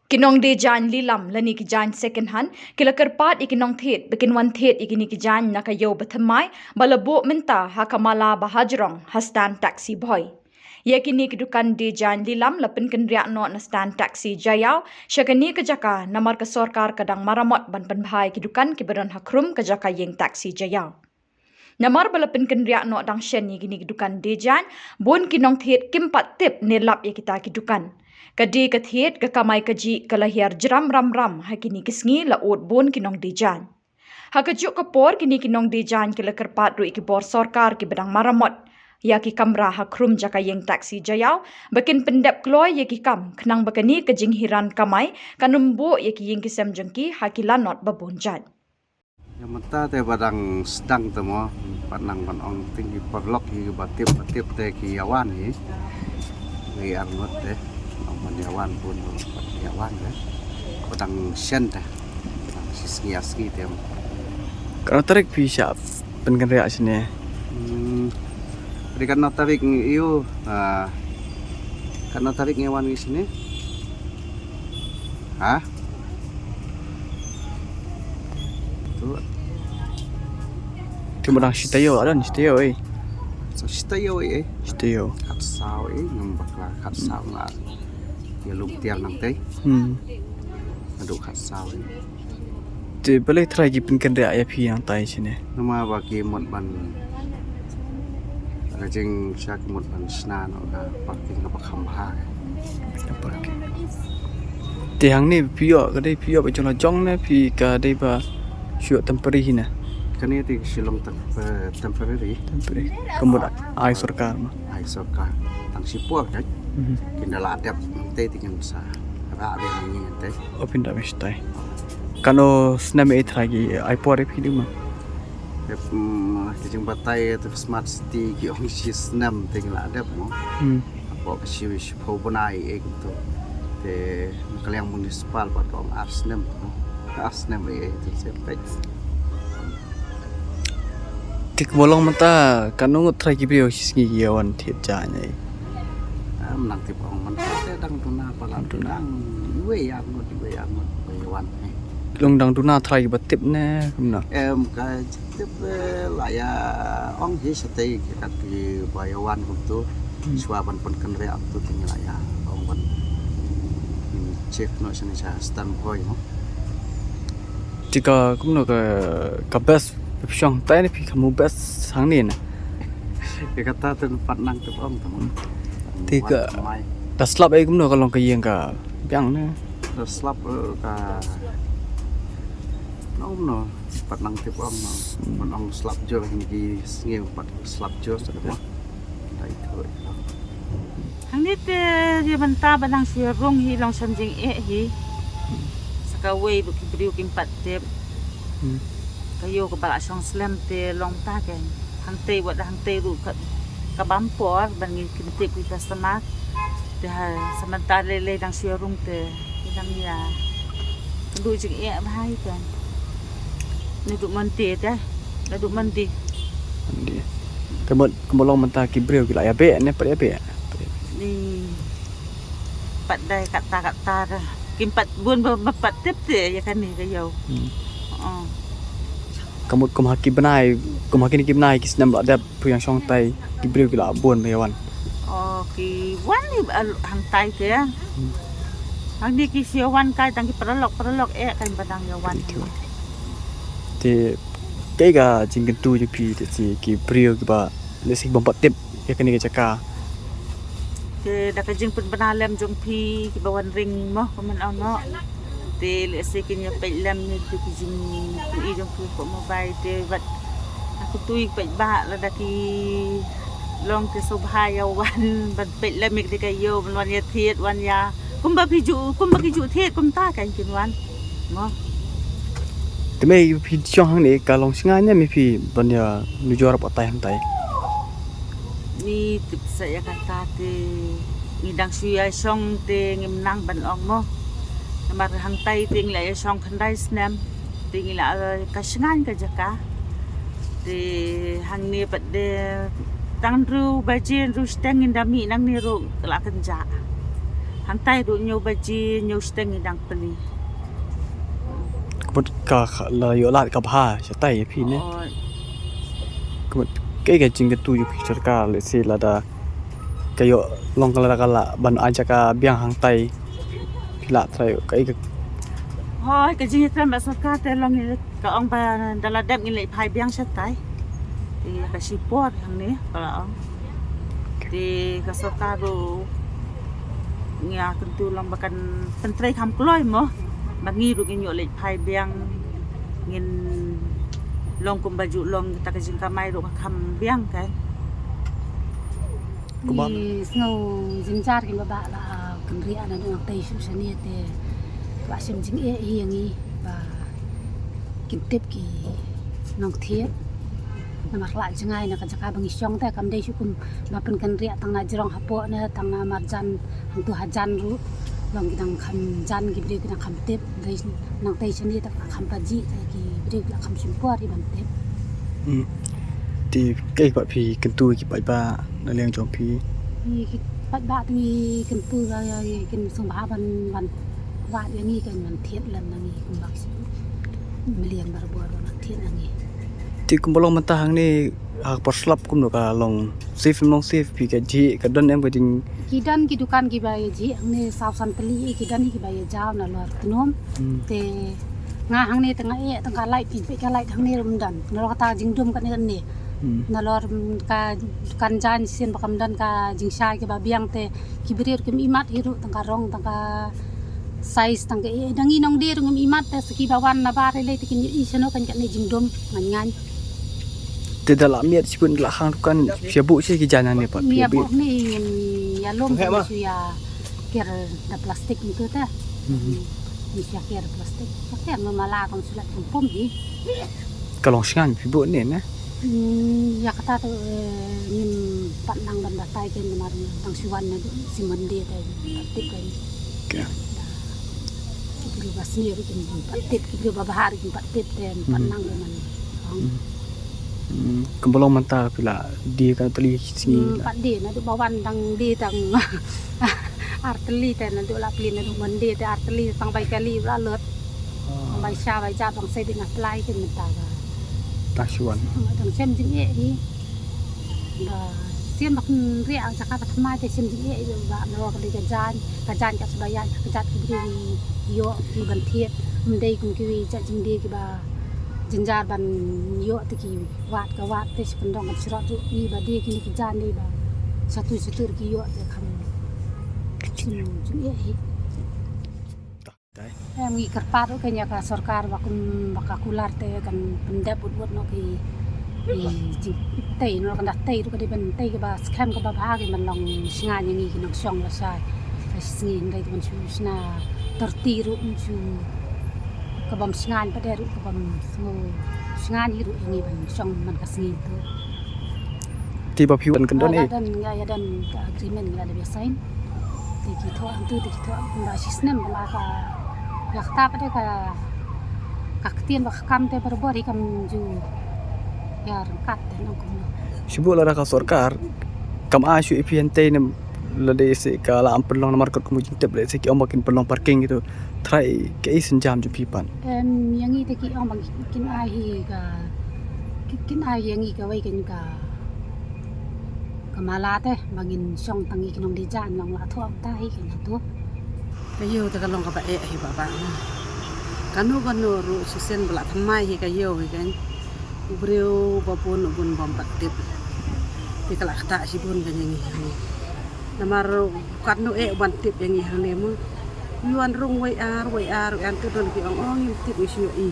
Kinong de jan lilam lani ki jan second hand kila kerpat ikinong thet bikin wan thet ikini ki jan nakayo bathamai balabo minta hakamala bahajrong hastan taxi boy. Yakini kedukan de jan lilam lapin kendriak no na stand taxi jayau syakani kejaka namar ke sorkar kadang maramot ban penbhai kedukan kiberan hakrum kejaka yeng taxi jayau. Namar balapin kendriak no dang shen gini kedukan de jan bon kinong thet kimpat tip nilap ya kita kedukan. Kadi kathiet kakamai kaji kalahir jeram ram ram hakini kisngi laut bon kinong dejan. Hakajuk kapor kini kinong dejan kila kerpat rui kibor sorkar ki bedang maramot. Ya ki kamra hakrum jaka yeng taksi jayau bakin pendap kloy ya ki kam kenang bakani kajing hiran kamai kanumbu ya ki yeng kisem jengki hakilanot babonjan. Yang mentah te badang sedang temo panang panong tinggi perlok hi batip te ki yawan hi. Ngi arnot te Yawan pun Yawan padang sen dah sisgi tem Kalau tarik bisa pengen reaksinya. Berikan tarik iyo karena tarik ngewan di sini. Hah? Tuh. Cuma dah sitayo ada sitayo So sitayo Sitayo. Kat saw ngembak lah kat saw lah. Ya lum tiang nang teh. Aduk kat saw. Jadi boleh try pengen reaksi yang tay sini. Nama bagi mut ban rajing syak mut ban sna no ka parking ka pakhambha. Tiang ni pio kadai pio ba jong jong na pi ka dai ba syuk temporary na. Kani ti silong temporary. Kemudian ai sorkar mah. Ai sorkar tang sipur kan. Kindala adap teh tinggal sa ra be ni teh. Opin dah mesti. Kalau senam lagi ai por pi di mah. Kijing batai tu smart city ki ong si senam tinggal adap mo. Apa si pobonai gitu. Te kaliang municipal pat ong Arsenal no. Arsenal itu sampai. Tik bolong mata kanung lagi beliau sisi yawan tiap janya. Menang tip ong man teh dang tuna palam tunang. Iwe yang bayawan. Long dang tuna lagi batip ne kemana? Ka tip la ya ong hi sate kat di bayawan tu. Suaban pun kenreak tu tinggal ya ong ban. Cek no sini sa standpoint no. Jika kemana ke best Pishong tay ni kamu best sang ni na. Kata tempat nang tip ong teman. Tiga. Dah slap ai kemana kalau ke yang ka biang ni. Slap ka no tempat nang tip ong no. Menong slap jo ni ngeu pat slap jo sama. Dai tu. Hang ni te dia benta banang sirung hi long sanjing hi. Sakaway bu kibriu kimpat tip. Kayo ke balak song slam te long ta kan hang te buat hang te ru ka bampor ban ngi kinte ku customer te sementara lele dang showroom te dang ya du jing bahai kan ni du menti te la du menti Dia. Kemolong mentah kibril gila ya be ne pada be. ni pat dai kata dah kimpat bun bapat tip te ya kan ni kayo Kamu haki benai, haki ni benai kis nam ada yang song tai kibril gila buan bayawan. ki wan ni hang tai te hang ni ki siawan kai tang ki perlok kan badang yawan Te kega jingken tu je pi te si kibril giba lesik bompat tip ya kini ke caka. te da ka jing pun banalem jong pi ki bawan ring mo man ono te lesi kinya pelam ni tu ki jing tu i jong ko mobile te bat aku tui pe ba la da ki long te sobhaya wan ban pelam mi de kayo wan ya thiet wan ya kum ba ki ju thiet kum ta kan kin wan mo Te me pi chong hang ni kalong singanya mi pi banya nujor apa tai hang tai. ni tip saya kata te ngidang suya song te ngimnang ban ong mo namar hang tai ting la song khandai snam ting la kasingan ka jaka te hang ni pat de tang ru bajin ru stang indami nang ni ru la kanja hantai ru nyo baji nyo steng dang peli. ก็ก็เราอยู่ลาดกับผ้าจะไต่พี่เนี่ย Oh, ก็ใกล้กับจริงกับตู้อยู่พิจารณาเลยสิลาดาก็อยู่ลองกันละบันอาจจะกับเบียงหางไตพิลาไทยก็อีก hoi cái gì thêm bà saka te long ni ka ong ba dala dep ni le phai biang sa tai. Ti ka sipot hang ni kala ong. Ti ka saka ru ngia tentu long bakan pentrei kham kloi mo. Ba ngi ru nyo le phai biang ngin long kum baju long ta ka jing ka mai ru kham biang kan. Ni snow zinjar kin ba la kan ria na dong tai su sani te ba sim jing e yangi ba kin tip ki nong thiep na mak la jangai na ka jaka bangi syong te kam dei su kum ba pen kan ria tang na jirong hapo na tang na marjan hang tu hajan ru long kidang kham jan ki bri kidang kham tip dei nong tai sani ta kham pa ji ta ki bri la kham sim po ri ban tip ที่ใกล้กับพี่กันตู้กี่ใบบ้าในเรื่องจอมพี่ นี่คิดปัดบะมีกันปืนอะไรกันสงบ้าวันวาดอย่างนี้กันมันเทียดลันอย่างนี้คุณบักสิมาเลี้ยงบาร์บัววันเทียดอย่างนี้ ที่กุมบอลงมันตาหางนี่หากปลดสลับกุมหนูก็ลองเซฟลองเซฟพี่กับจีกับดันเอ็มไปจริง kidan kidukan kibaya ji angne sausan teli kidan kibaya jaw na lor tnom te nga hangne tanga e tanga light pi ka light hangne rumdan nalo kata jingdum kan ni nalor ka kan jan sin bakam dan ka jingsha ke babiang te kibrir kem imat hiru tanga rong tanga size tanga e dangi nong dir ngem imat te seki bawan na bare le tikin i seno kan ni jingdum ngan แต่ดาราเมียที่เป็นหลักข้างทุกกันเสียบุใช่กี่จานนี่ปะ Mia bu ni ya lom su ya ker da plastik ni tu ta. Ni sia ker plastik. Ker memala kong sulat pom hi. ก็ลองช่างพี่บุเนี่ยนะ Ya kata tu nim pat nang dan batai ken mar tang siwan na si mandi ta tip kan. Oke. Kibri basni ru ken pat tip kibri babahar ken pat tip ten pat nang man. กุมบอลงมันตาพี่ละดีกันตลีสิ่ง Pat di na du bawan tang di tang arteli ten na du la plin na du mandi te arteli tang bai kali la lot. Bai sha bai ja bang sai ding apply ken men ta ga ตาชวน dang sem jing e hi da sim bak ri ang jaka pat mai te sem jing e ba no ka li ka jan ka sebayan ka jat ki bri yo ki ban thiet mdei kum ki ja jing di ki ba jinjar ban yo te ki wat ka wat te sependong ka sira tu i ba di ki ki jan di ba satu ki yo te kham jing e hi ได้ Em ngi kerpat kanya ka sarkar bakun bakakular te kan pendap ut no ki ji tei no kan tei ru ka di ben tei ka ba scam ka ba bha ki man long singa yang ngi ki nong song la sai ka singin dai kan chu sna terti ru chu ka bam singa pa de ru ka bam so singa ni ru ngi ban song man ka singin tu ที่บอพิวันกันด้วยนี่ dan ya dan ka agreement la de biasain ti ki tho antu ti ki tho ba sisnem ba ka ya kata pa de ka kaktian ba kam te berbori kam ju ya rangkat te nong kum ชิบุลาราคาสรการกำอาชุอีพีเอ็นเต้เนี่ยละเดสิกาลามเป็นลองน้ำมันกดขมุจิเต็บเลยสิกิเอามากินเป็นลองพาร์กิ้งgituทรายก็อีสัญญาณจุพีปัน em yang ni te ki ong bang kin ai hi ka kin ai yang ni ka wai kin ka kamala te bangin song tangi kinong di jan long la tho ta hi kin tu Kayo tagalong ka ba hi baba na. Kanu ru sisen bala thamai hi kayo hi kan. Ubreu babun ubun bombat tip. Ti kala khata sibun kan yang hi. Namar kanu ban tip yang hi hane mo. Yuan rung wai ar an tu don ki ong tip isu i.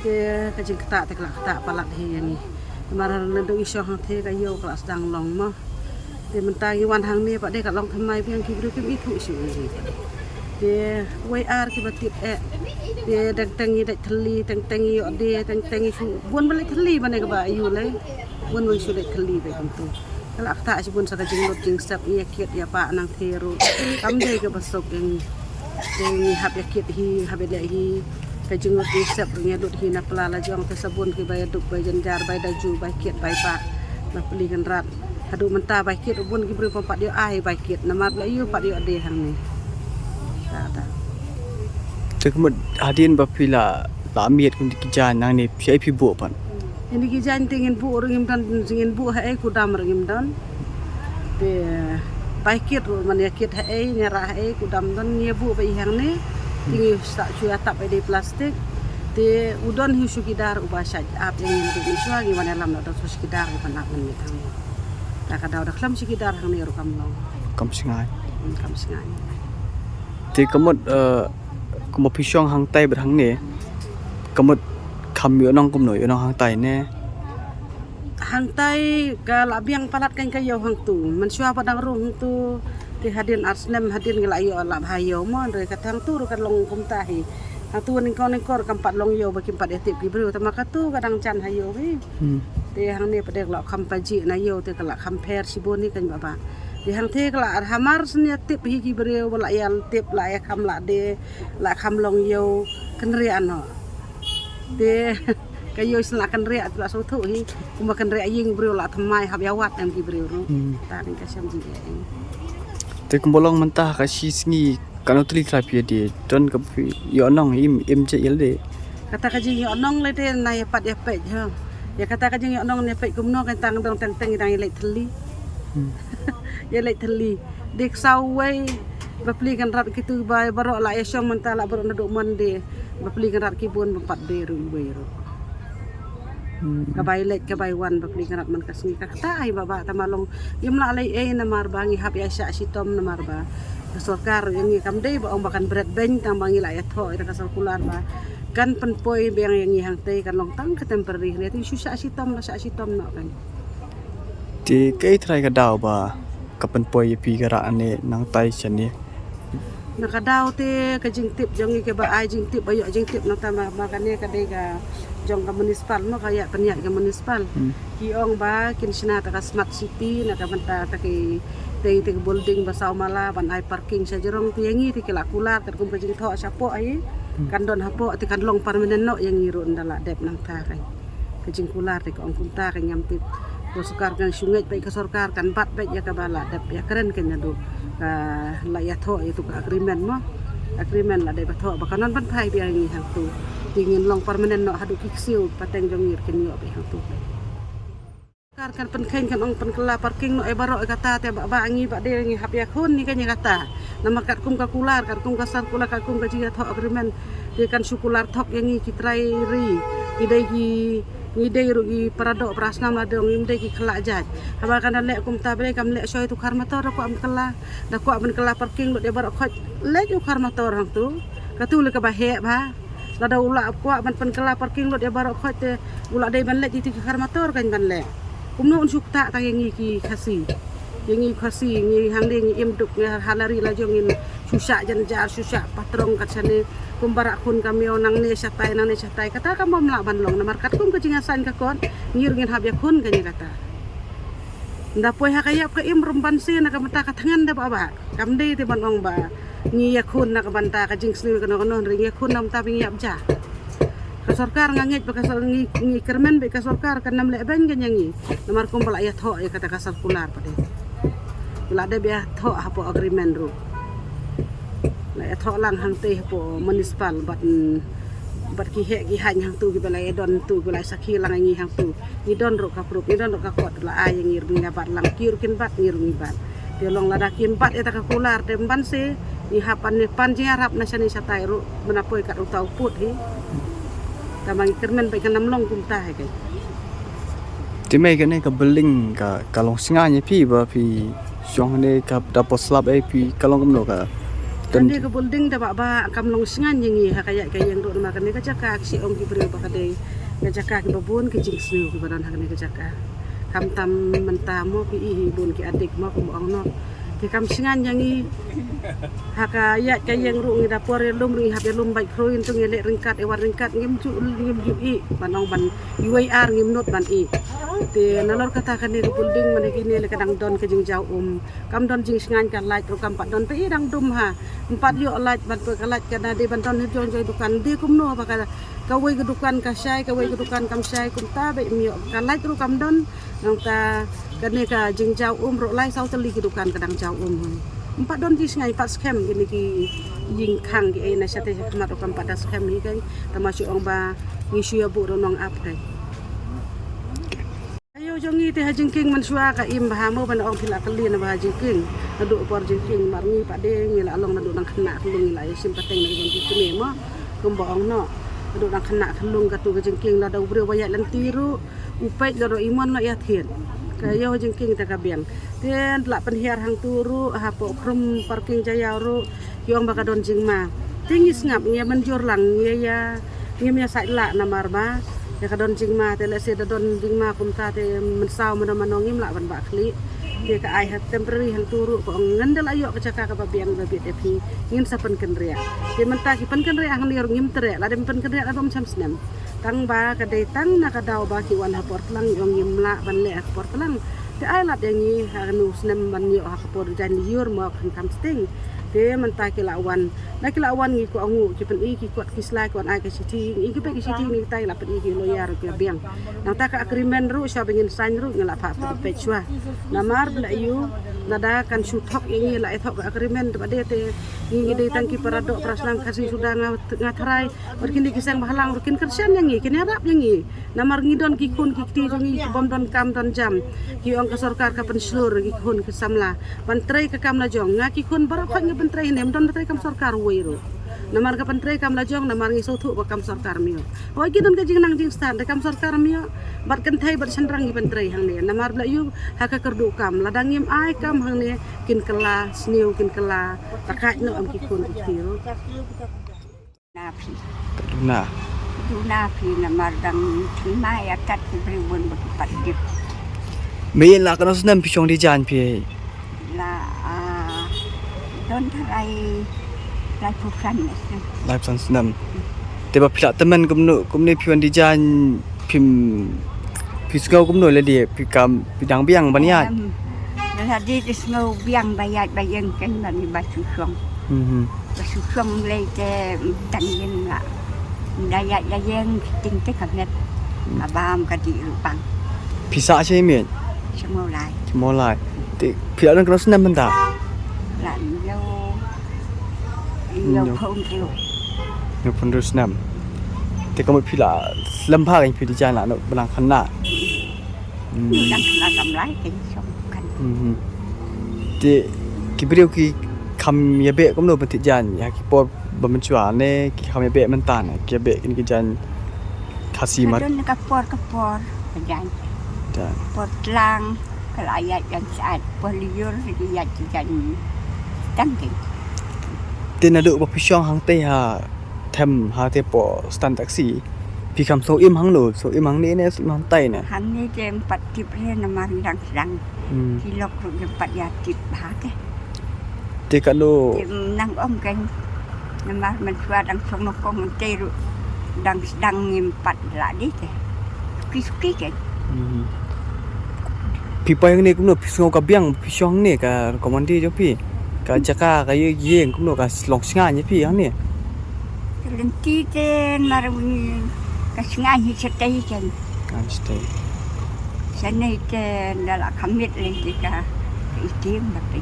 Te ka jing khata te kala khata palat hi yang hi. Namar na do isu hang the kayo kala sedang long mo. Te mentang wan hang ni pak de ka long thamai piang ki bru ki itu isu hi. Dia WR ki batip dia tang-tangi dak theli tang-tangi yo dia tang-tangi su bun balik theli bane ka ba ayu le bun wang su dak theli be kam tu kala akta si bun saka jing lot jing sap ya kiet ya pa nang thero kam de ka basok yang hab ya kiet hi hab le hi ka jing lot jing sap nya dut hi na pelala jong te sabun ki bay duk bay janjar bay daju bay kiet bay pa na peli kan rat hadu menta bay kiet bun ki bru pampat dia ai bay kiet na mat le yu pat dia ade hang ni kata Te kemut hadin bapila la miet kun dikijan nang ni pi pi bu pan. ini kijan tingin bu ringim dan tingin bu hai kudam ringim dan te baikit man yakit hai nyara hai kudam dan nye bu bai hang ne tingi sak cuya tap di plastik te udon hi sukidar ubasaj ap yang di iswa gi mana lam da sukidar pan nak men mitang ta kada da klam sukidar hang ne ro kam lo Kam singai. kam singai Te kemut kemut pisong hang tai ber hang ni. Kemut kam yo nong kum noi yo nong hang tai ne. hang tai ka labiang palat kan kayo hang tu man syua padang ru hang tu ti hadin arslem hadin ngala yo lab hayo mo re katang tu kan long kum tahi hang tu ning kor kampat long yo baki pat etip ki bru tama ka tu kadang chan hayo hi ti hang ni padek la kham paji na yo ti kala kham pher sibon ni kan baba ti hang the kala hamar snya tip hi ki bru wala yal tip la ya kham la de la kham long yo kan ri ano ti kayo selakan ria tu la sotu hi kumakan ria ying bro la thamai hab yawat am ki bro ru ta ni ka sam ji Te kumbolong mentah ka si singi kanu tri kla pi di don ka yo nong im je yel de. kata ka jing yo nong le de na ya pat ya pe ha ya kata ka jing yo nong ne pe kumno kan tang dong teng teng dang le thli ya le thli dik sau wei bapli kan rat kitu bai baro la ya som mentah la baro nduk mon de bapli kan rat ki bon pat de ru wei ru kabai let kabai wan bapli karat man kasni kata ai baba tamalong imla alai na marba ngi hab ya sya sitom na marba sorkar yang kam dei ba om bakan berat ben tang bangi la ya tho ira kasal kular ba kan penpoi beng yang ngi hang tei kan long tang ka temporary ne ti sya sitom la sya sitom no kan Te kai trai ka daw ba kapan poi pi kara ane nang tai chan ni. nakadaw te ka jing tip jong ngi ke ba ai jing tip ayo jing tip na tama makane ka dei ga jong ka municipal mo kaya panyat ka municipal ki ong ba kin sina ta ka smart city na ka banta ta ki tei te building ba saw mala ban ai parking sa jerong ti yangi ti kala kular ka kum ka jing tho sa po ai kan don hapo ti kan long permanent no yang ngiro ndala dep nang ta kai ka jing kular ti ka ong kunta ka nyam tip ko sukar kan sungai pai ka sorkar kan bat bai ya ka bala dep ya keren kan nyadu la ya tho itu ka agreement mo agreement la dai ba tho ba kanan ban thai bi ngi hang tu tingin long permanent no hadu kiksiu pateng jong ngir ken yo bi hang tu kar kan pen khen kan ong pen kala parking no e baro kata te ba ngi ba de ngi hap ya khun ni kan kata nama kat kum ka kular kat kum ka sar kula kat kum ka jiga tho agreement de kan sukular thok yang ngi kitrai ri idai gi ngidei rugi paradok prasna ma dong ngidei ki khala jaj haba kan le kum ta bre kam le soy tu khar motor ko am kala da ko am kala parking lo de bar khoj le ju khar motor hang tu ka tu le ka ba he ba la da ula ko ban pen kala parking lo de bar khoj te ula de ban le ti khar motor kan ban le kum no un sukta ta ngi ki khasi ngi khasi ngi hang de ngi im duk halari la jong in susah jan jar susah patrong kat sane kumbara kun kamio nang ne satai kata kam mla ban long namar kat kum kecing asan ka kon ngir ngin hab ya kun kanya kata nda poi ha kaya ka im rumban se na ka mata ka tangan da baba kam de te ban ong ba ngi ya kun na ka banta ka jing sni ka no ring ya kun nam ta bing yap ja ka sorkar ngangit ba ka ngi kermen be ka sorkar kan nam le ben kan yangi namar kum bala ya tho ya kata ka sirkular pade bala de be tho hapo agreement ru la tho lang hang te po municipal bat ki he ki han hang tu ki balai don tu balai sakhi lang ngi hang tu ni don ro ka pro ni don ro ka kot la ay ngir bi na bat lang kir kin bat ngir ngi bat de long la da kin bat eta ka kular de ban se ni hapan ni pan jing arab na sani satai ro menapoi kat utau put hi tamang kermen bai kan namlong kum ta he kai Te mai ka ne ka beling ka kalong singa ni pi ba pi syong ne ka dapos slab ai pi kalong kum no ka Tadi ke building dah ba kam long singan yangi ha kaya yang ro ma kan ka jaka si ong ki bre ba ka de ka jaka ki babun ki jing snu ki badan ha ka jaka kam tam menta mo ki i bun ki adik mo ko ong no ki kam singan yangi ha ka yang ro ngi dapur lum ri ha be lum bai kroin tu ngele ringkat e war ringkat ngim ju i banong ban UIR ngim not ban i te nalor kata kan ni building mane ki ne le kadang don ke jing jau kam don jing singan kan lait ro kam pat don pe dang dum ha empat yo lait ban pe kalat kana de ban don jon joi dukan de kum no ba ka wei ke dukan ka sai ka wei ke dukan kam sai kum ta be mi kan lait ro kam don nang ta kan ni ka jing jau ro lai sau teli ke dukan kadang jau Empat don jis ngai 4 scam gini ki ying khang ki na sate khmat okam 4 scam ni kai termasuk ong ba ngisu ya bu ronong ap kai. Ayo jongi te hajengking mansua ka im bahamo ban ong thila kali na hajengking nadu por jengking marni pade ngila along nadu nang khna khulung la sim pateng na jengking kene mo kumbo ong no nadu nang khna khulung ka tu jengking la dau bre waya lan tiru upai lo imon lo ya thien kayo jengking ta kabiang ten la penhiar hang turu ha po krum parking jaya ru yong baka don jingma tingis ngap ngia menjur lang ngia ya ngia sai la namar ba ya kadon jingma te le se don jingma kum ta te mensau menongim la ban ba kli dia ka ai hat temporary hang turu ko ngendel ayo ka caka ka babiang babi te pi ngin sapen kenria te menta ki pen kenria hang liur ngim tere la dem pen kenria la bom sam snem tang ba ka dei tang na ka dau ba ki wan ha port lang yong ngim la ban le port lang te ai lat yang ni ha nu snem ban yo ha ka por jan liur mo kan kam sting te menta ki lawan na ki lawan ngi ko angu ki pen i ki kuat ki slai ko ai ka siti i ki pe ki siti ni tai la pen i ki loyar ki biang nang ta ka agreement ru sya bengin sign ru ngala pa pe chua namar la yu nada kan suthok ini la ethok agreement bade te ngi dei tangki parado praslang kasi sudah ngatrai berkini kisang bahalang berkin kersian yang ngi kini arab yang ngi namar ngidon ki kun ki ti ngi bom don kam don jam ki ong ka sarkar ka penslur ki kun ke samla pantrai ka kam la jong ngaki kun barok ngi pantrai nem don pantrai kam sarkar weiru namar ka pantrai kam la jong namar ngi sothu ba kam sarkar mio oi ki don ka jing nang jing stan de kam sarkar mio bat kan thai bat sandrang ngi pantrai hang ne namar la yu ha ka kerdu kam ladang ngim ai kam hang ne kin kela sniu kin kela takai no am ki kun ki tiru Napi. Nah, Du napi na mardang tinay akat beriwan berpatip mayin la kana sunam pi chong di jan pi la don tarai lai pusan nasi. live san sunam te ba phila taman kumne pi wan di jan pim pi skau kumno le di pi kam pi dang biang baniat Jadi disngau biang bayat bayang kan bani basusong. Basusong lay te tangin la. Dayat dayang ting te kamet. Abam kadi lupang. pi sa che mien Semua lai. mo lai te phila dan kana sunam man ta Lan yo phone tu. no pun ru sunam te kam phila lam pha kan pi di jan la no balang khana Dan kena kamlai kan song kan. te ki brio ki kham ya be kom no pati jan ya ki por ba man chwa ne ki kham ya be man ta ne ki be kin ki jan khasi mat Don kapor pejan. jan Por lang kelayat yang saat por liur dia jan tangking. te na do ba pi shong hang te ha them ha te po stand taxi pi kham so im hang lo so im hang ne so im hang tai ne Hang ni jem patip le nama rindang sedang. Kilok ru jem pat ya tip bahake. te ka lo Jem nang om kan nama mensua dang song no kong teru dang sedang ngimpat la di te. Suki kan. pi pa yang ne kum no pi so ka biang pi shong ne ka komandi jo pi ka jaka ka ye yeng kum no ka long singa ni pi yang ne Lenti te maruni kasingan hi setai kan. kan stay Sana te dala kamit lenti ka itim tapi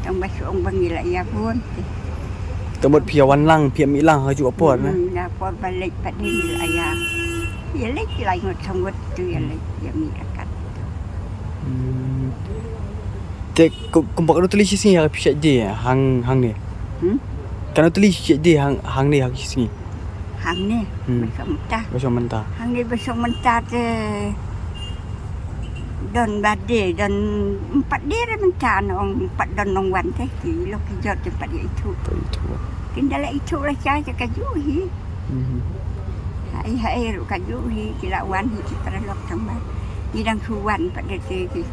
tang basong bangila ya pun. Temut pia wan lang pia mi lang ha ju apot na Na por balik pada ya. Ya lek lai ngot sangot tu ya lek ya mi akat. te kum pak no tulis sini ha pi sya de hang ne kan tulis sya de hang ne ha sini Hang ni besok mentah. ba so man ta Hang ni besok mentah te don bade don 4 dia mentah nong 4 don nong wan te ki lo ki jot tempat dia itu. Kindala itu lah saya kaju hi. Hai ru kaju hi kila wan hi ki paralok tambah. Ni dang suwan pada te ki.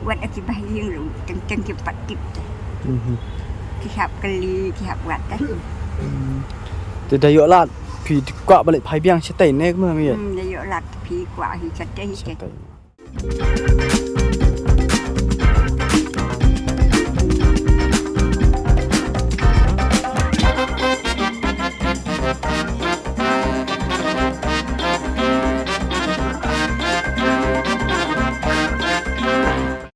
Wat aki bahing ru teng ki patip. Ki hap kali ki hap wat kan. te da yo lat pi kwa balik phai biang sya tai ne ma mi Dia yo lat pi kwa hi chatai sya ke. tai